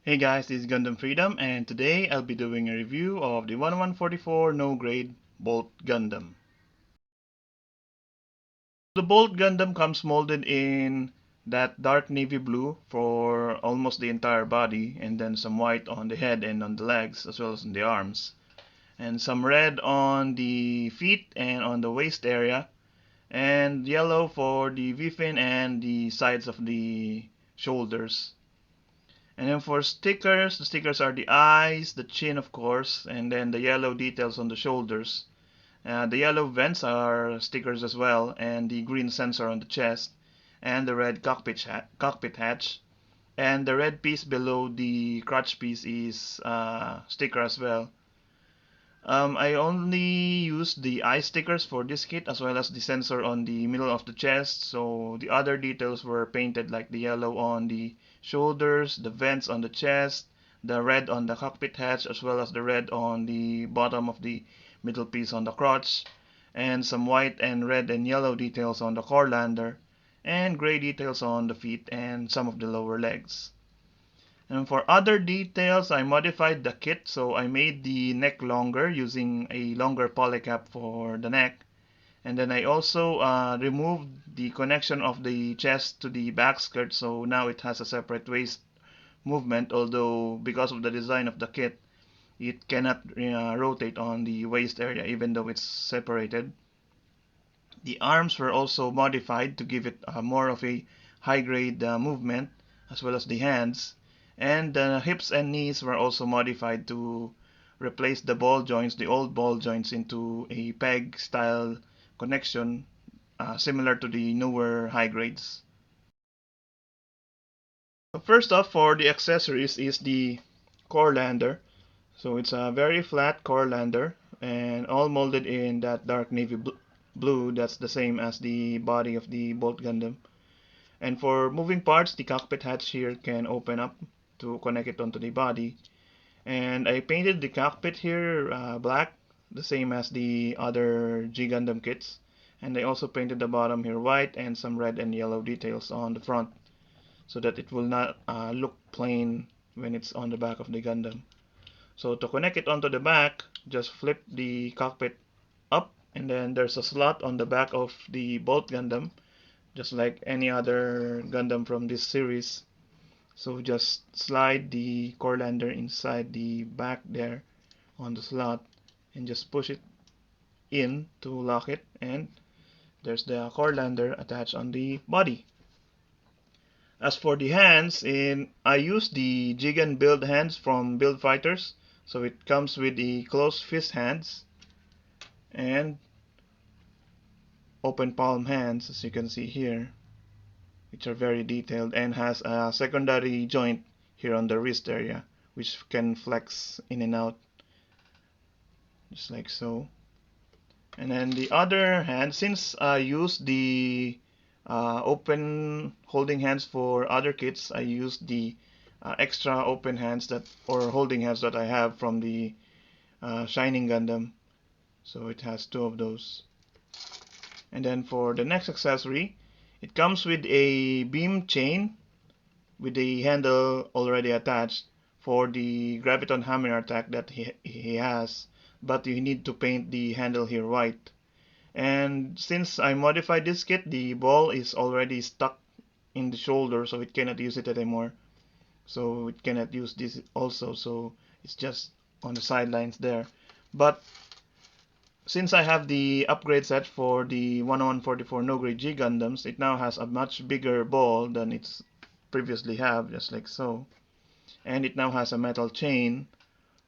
Hey guys, this is Gundam Freedom, and today I'll be doing a review of the 1144 no grade Bolt Gundam. The Bolt Gundam comes molded in that dark navy blue for almost the entire body, and then some white on the head and on the legs as well as on the arms, and some red on the feet and on the waist area, and yellow for the V-fin and the sides of the shoulders. And then for stickers, the stickers are the eyes, the chin of course, and then the yellow details on the shoulders. The yellow vents are stickers as well, and the green sensor on the chest, and the red cockpit hatch. And the red piece below the crotch piece is sticker as well. I only used the eye stickers for this kit as well as the sensor on the middle of the chest, so the other details were painted like the yellow on the shoulders, the vents on the chest, the red on the cockpit hatch as well as the red on the bottom of the middle piece on the crotch, and some white and red and yellow details on the core lander, and gray details on the feet and some of the lower legs. And for other details, I modified the kit, so I made the neck longer using a longer polycap for the neck. And then I also removed the connection of the chest to the back skirt, so now it has a separate waist movement, although because of the design of the kit, it cannot rotate on the waist area even though it's separated. The arms were also modified to give it more of a high-grade movement, as well as the hands. And the hips and knees were also modified to replace the ball joints, the old ball joints, into a peg style connection, similar to the newer high grades. So first off, for the accessories is the core lander. So it's a very flat core lander and all molded in that dark navy blue. That's the same as the body of the Bolt Gundam. And for moving parts, the cockpit hatch here can open up to connect it onto the body. And I painted the cockpit here black, the same as the other G Gundam kits. And I also painted the bottom here white and some red and yellow details on the front so that it will not look plain when it's on the back of the Gundam. So to connect it onto the back, just flip the cockpit up, and then there's a slot on the back of the Bolt Gundam, just like any other Gundam from this series. So just slide the core lander inside the back there on the slot and just push it in to lock it, and there's the core lander attached on the body. As for the hands, I used the Jigen build hands from Build Fighters, so it comes with the closed fist hands and open palm hands, as you can see here, which are very detailed and has a secondary joint here on the wrist area, which can flex in and out, just like so. And then the other hand, since I used the open holding hands for other kits, I used the extra open hands or holding hands that I have from the Shining Gundam. So it has two of those. And then for the next accessory, it comes with a beam chain with the handle already attached for the graviton hammer attack that he has, but you need to paint the handle here white. And since I modified this kit, the ball is already stuck in the shoulder, so it cannot use it anymore. So it cannot use this also, so it's just on the sidelines there. But since I have the upgrade set for the 1144 no grade G Gundams, it now has a much bigger ball than it's previously have, just like so. And it now has a metal chain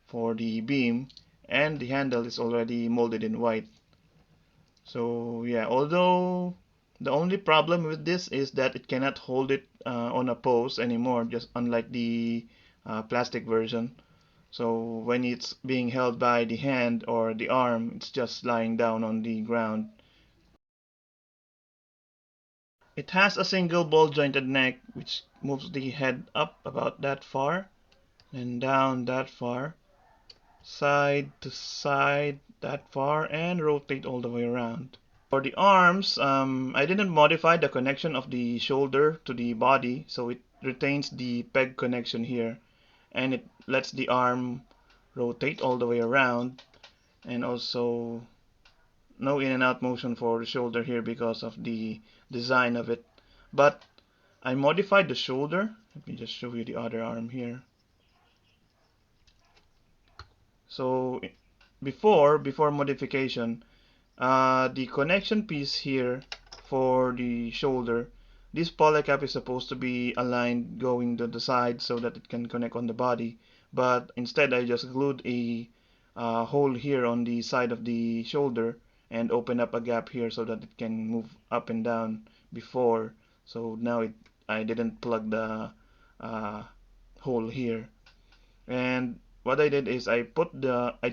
for the beam, and the handle is already molded in white. So yeah, although the only problem with this is that it cannot hold it on a pose anymore, just unlike the plastic version. So when it's being held by the hand or the arm, it's just lying down on the ground. It has a single ball jointed neck which moves the head up about that far and down that far, side to side that far, and rotate all the way around. For the arms, I didn't modify the connection of the shoulder to the body, so it retains the peg connection here. and it lets the arm rotate all the way around, and also no in and out motion for the shoulder here because of the design of it. But I modified the shoulder. Let me just show you the other arm here. So before modification, the connection piece here for the shoulder, this polycap is supposed to be aligned going to the side so that it can connect on the body, but instead I just glued a hole here on the side of the shoulder and open up a gap here so that it can move up and down before. So now I didn't plug the uh, hole here. And what I did is I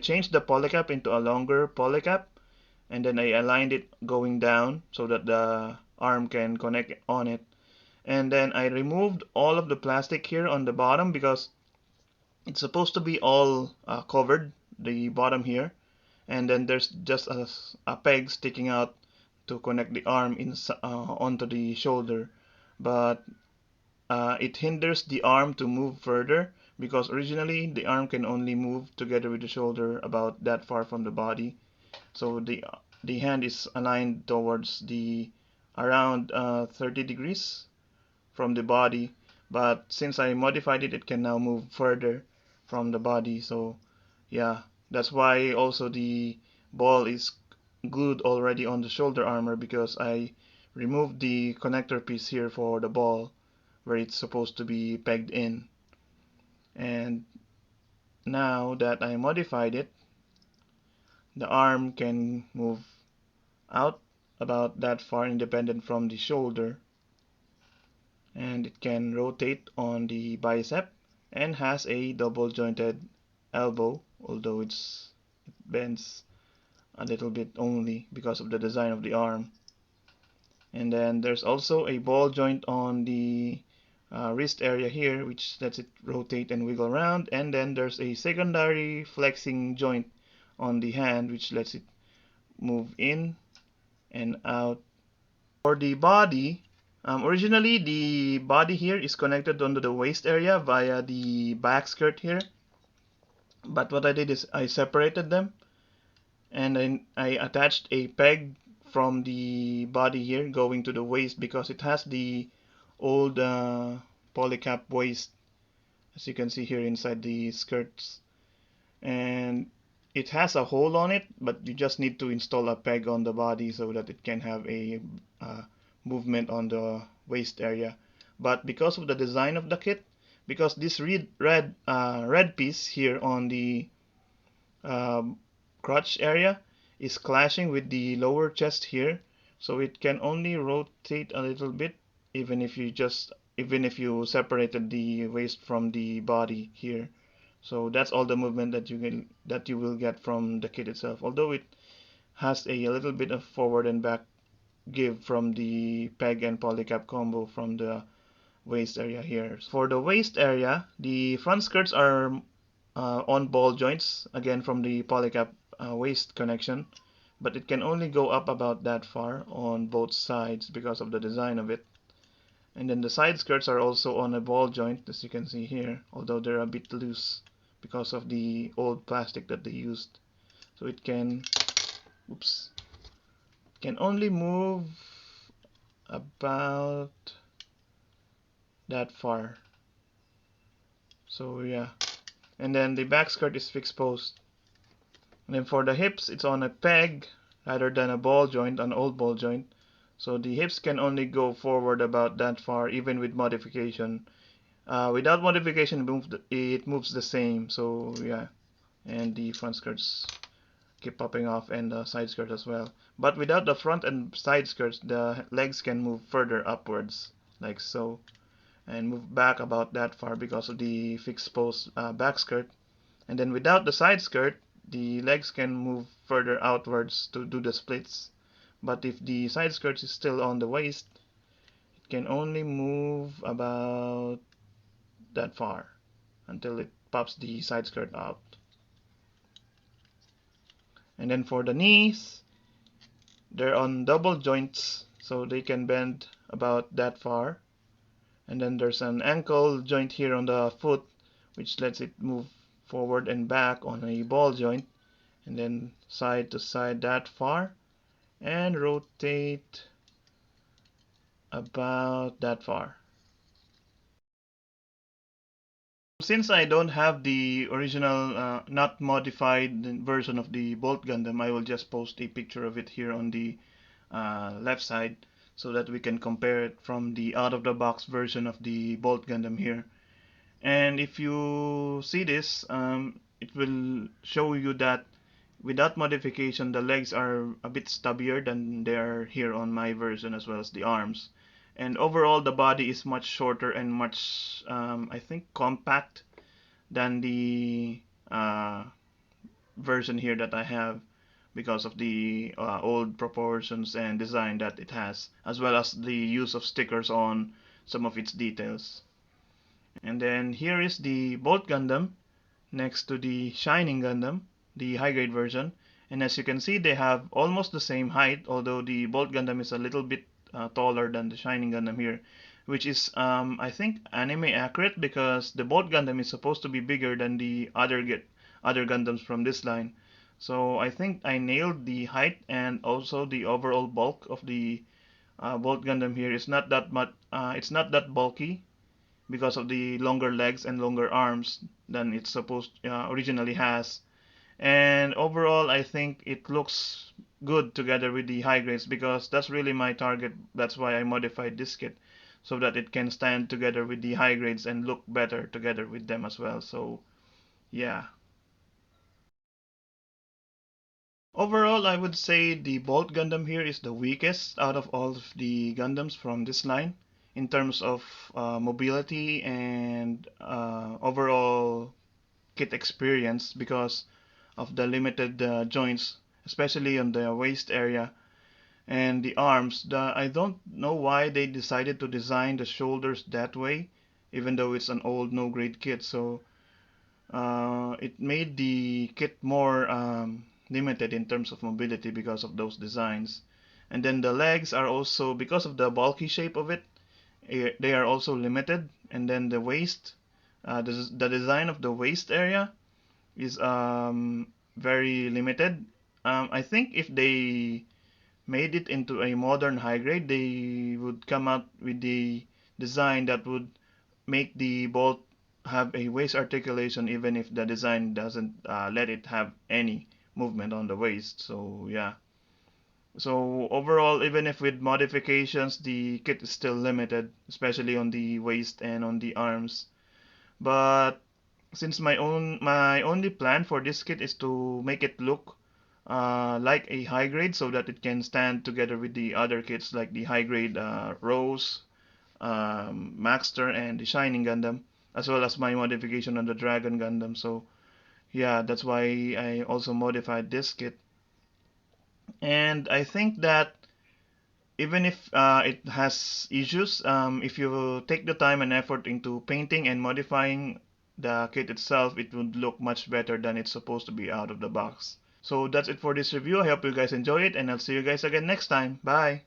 changed the polycap into a longer polycap, and then I aligned it going down so that the arm can connect on it. And then I removed all of the plastic here on the bottom because it's supposed to be all covered, the bottom here. And then there's just a peg sticking out to connect the arm onto the shoulder. But it hinders the arm to move further because originally the arm can only move together with the shoulder about that far from the body. So the hand is aligned towards the around 30 degrees from the body, but since I modified it, it can now move further from the body. So yeah, that's why also the ball is glued already on the shoulder armor, because I removed the connector piece here for the ball where it's supposed to be pegged in. And now that I modified it, the arm can move out about that far independent from the shoulder, and it can rotate on the bicep and has a double jointed elbow, although it bends a little bit only because of the design of the arm. And then there's also a ball joint on the wrist area here, which lets it rotate and wiggle around. And then there's a secondary flexing joint on the hand, which lets it move in and out. For the body, originally the body here is connected onto the waist area via the back skirt here, but what I did is I separated them, and then I attached a peg from the body here going to the waist because it has the old polycap waist, as you can see here inside the skirts, and it has a hole on it, but you just need to install a peg on the body so that it can have a movement on the waist area. But because of the design of the kit, because this red piece here on the crotch area is clashing with the lower chest here, so it can only rotate a little bit even if you separated the waist from the body here. So that's all the movement that you will get from the kit itself, although it has a little bit of forward and back give from the peg and polycap combo from the waist area here. For the waist area, the front skirts are on ball joints, again from the polycap waist connection, but it can only go up about that far on both sides because of the design of it. And then the side skirts are also on a ball joint, as you can see here, although they're a bit loose because of the old plastic that they used. So it can only move about that far. So yeah, and then the back skirt is fixed post. And then for the hips, it's on a peg rather than a ball joint, an old ball joint. So the hips can only go forward about that far, even with modification. Without modification, it moves the same. So yeah, and the front skirts keep popping off, and the side skirt as well. But without the front and side skirts, the legs can move further upwards, like so, and move back about that far because of the fixed post back skirt. And then without the side skirt, the legs can move further outwards to do the splits. But if the side skirt is still on the waist, it can only move about that far until it pops the side skirt out. And then for the knees, they're on double joints, so they can bend about that far. And then there's an ankle joint here on the foot, which lets it move forward and back on a ball joint, and then side to side that far, and rotate about that far. Since I don't have the original, not modified version of the Bolt Gundam, I will just post a picture of it here on the left side so that we can compare it from the out-of-the-box version of the Bolt Gundam here. And if you see this, it will show you that without modification, the legs are a bit stubbier than they are here on my version, as well as the arms. And overall, the body is much shorter and much, I think, compact than the version here that I have, because of the old proportions and design that it has, as well as the use of stickers on some of its details. And then here is the Bolt Gundam next to the Shining Gundam, the high grade version. And as you can see, they have almost the same height, although the Bolt Gundam is a little bit taller than the Shining Gundam here, which is, I think, anime accurate, because the Bolt Gundam is supposed to be bigger than the other Gundams from this line. So I think I nailed the height and also the overall bulk of the Bolt Gundam here. It's not that much. It's not that bulky because of the longer legs and longer arms than it supposed originally has. And overall, I think it looks good together with the high grades, because that's really my target. That's why I modified this kit, so that it can stand together with the high grades and look better together with them as well. So yeah. Overall, I would say the Bolt Gundam here is the weakest out of all of the Gundams from this line in terms of mobility and overall kit experience, because of the limited joints, especially on the waist area and the arms. I don't know why they decided to design the shoulders that way, even though it's an old no-grade kit. So it made the kit more limited in terms of mobility because of those designs. And then the legs are also, because of the bulky shape of it, they are also limited. And then the waist, the design of the waist area is very limited. I think if they made it into a modern high grade, they would come out with the design that would make the bolt have a waist articulation, even if the design doesn't let it have any movement on the waist. So yeah. So overall, even if with modifications, the kit is still limited, especially on the waist and on the arms. But since my only plan for this kit is to make it look like a high grade, so that it can stand together with the other kits like the high grade Rose, Maxter, and the Shining Gundam, as well as my modification on the Dragon Gundam. So yeah, that's why I also modified this kit. And I think that even if it has issues, if you take the time and effort into painting and modifying the kit itself, it would look much better than it's supposed to be out of the box. So that's it for this review. I hope you guys enjoy it, and I'll see you guys again next time. Bye!